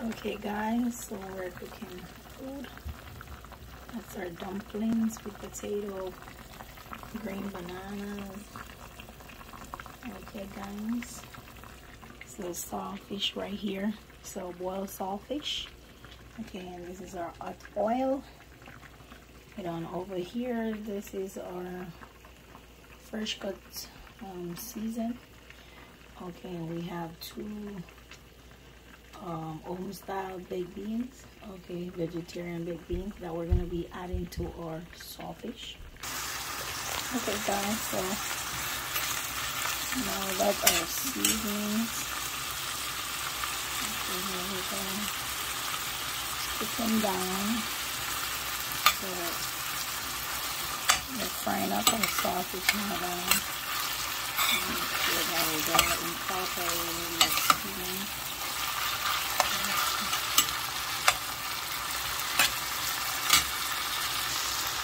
Okay guys, so we're cooking food. That's our dumplings with potato, green bananas. Okay guys, so saltfish right here, so boiled saltfish. Okay, and this is our hot oil. And on over here, this is our fresh cut season. Okay, and we have two home style baked beans. Okay, vegetarian baked beans that we're gonna be adding to our saltfish. Okay guys, so now that's our seasonings. Okay, here we go. Stick them down. So we're frying up our sausage now down. Make sure that we got it incorporated.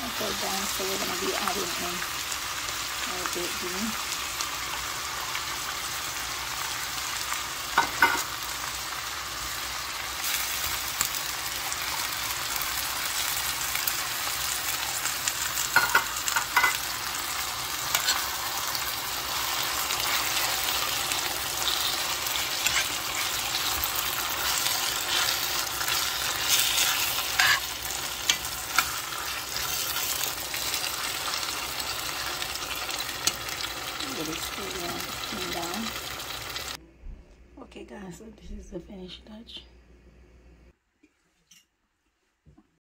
Okay guys, so we're going to be adding in our baked beans. Okay guys, so this is the finished touch.